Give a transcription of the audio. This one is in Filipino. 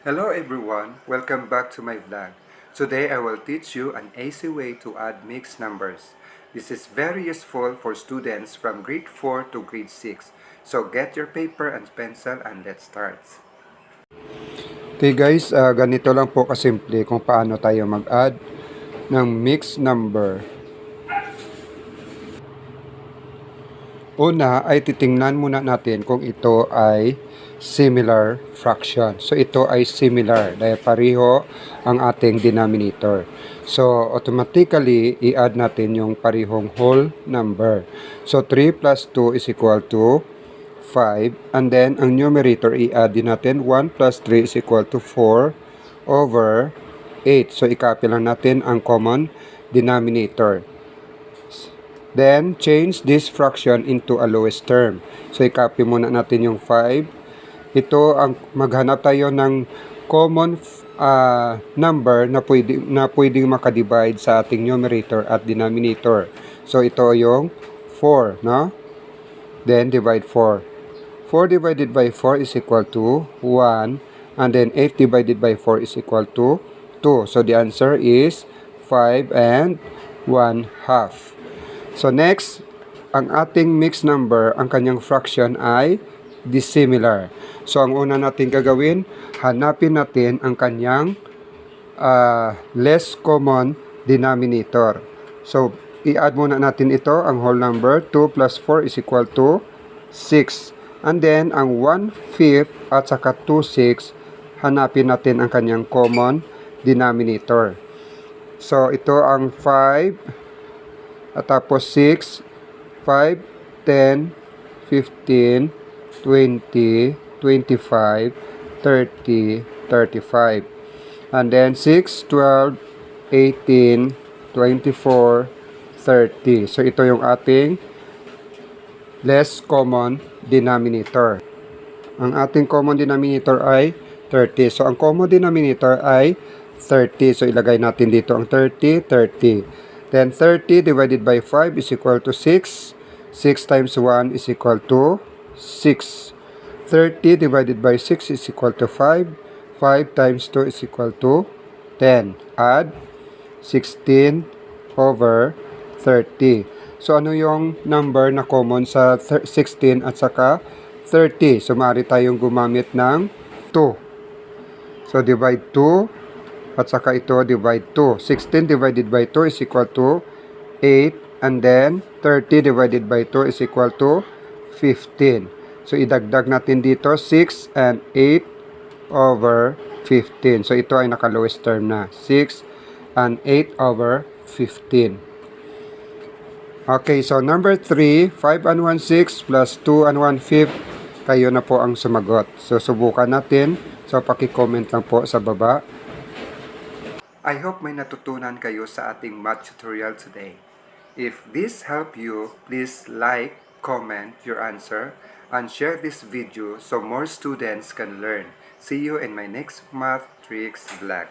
Hello everyone, welcome back to my vlog. Today I will teach you an easy way to add mixed numbers. This is very useful for students from grade 4 to grade 6. So get your paper and pencil and let's start. Okay guys, ganito lang po kasimple kung paano tayo mag-add ng mixed number. Una ay titingnan muna natin kung ito ay similar fraction. So ito ay similar dahil pareho ang ating denominator. So automatically i-add natin yung parehong whole number. So 3 plus 2 is equal to 5, and then ang numerator i-add din natin 1 plus 3 is equal to 4 over 8. So i-copy lang natin ang common denominator. Then, change this fraction into a lowest term. So, i-copy muna natin yung 5. Ito, maghanap tayo ng common number na pwedeng makadivide sa ating numerator at denominator. So, ito yung 4, no? Then, divide 4. 4 divided by 4 is equal to 1. And then, 8 divided by 4 is equal to 2. So, the answer is 5 and 1/2. So next, ang ating mixed number, ang kanyang fraction ay dissimilar. So ang una natin gagawin, hanapin natin ang kanyang less common denominator. So i-add muna natin ito, ang whole number, 2 plus 4 is equal to 6. And then ang 1/5 at saka 2/6, hanapin natin ang kanyang common denominator. So ito ang 5, at tapos 6, 5, 10, 15, 20, 25, 30, 35. And then 6, 12, 18, 24, 30. So ito yung ating less common denominator. Ang ating common denominator ay 30. So ang common denominator ay 30. So ilagay natin dito ang 30, 30. Then 30 divided by 5 is equal to 6. 6 times 1 is equal to 6. 30 divided by 6 is equal to 5. 5 times 2 is equal to 10. Add 16 over 30. So ano yung number na common sa 16 at saka 30? So maaari tayong gumamit ng 2. So divide 2. At saka ito, divide 2. 16 divided by 2 is equal to 8. And then, 30 divided by 2 is equal to 15. So, idagdag natin dito, 6 and 8 over 15. So, ito ay naka-lowest term na. 6 and 8 over 15. Okay, so number 3, 5 and 1/6 plus 2 and 1/5. Kayo na po ang sumagot. So, subukan natin. So, paki-comment lang po sa baba. I hope may natutunan kayo sa ating math tutorial today. If this helped you, please like, comment your answer, and share this video so more students can learn. See you in my next math tricks vlog.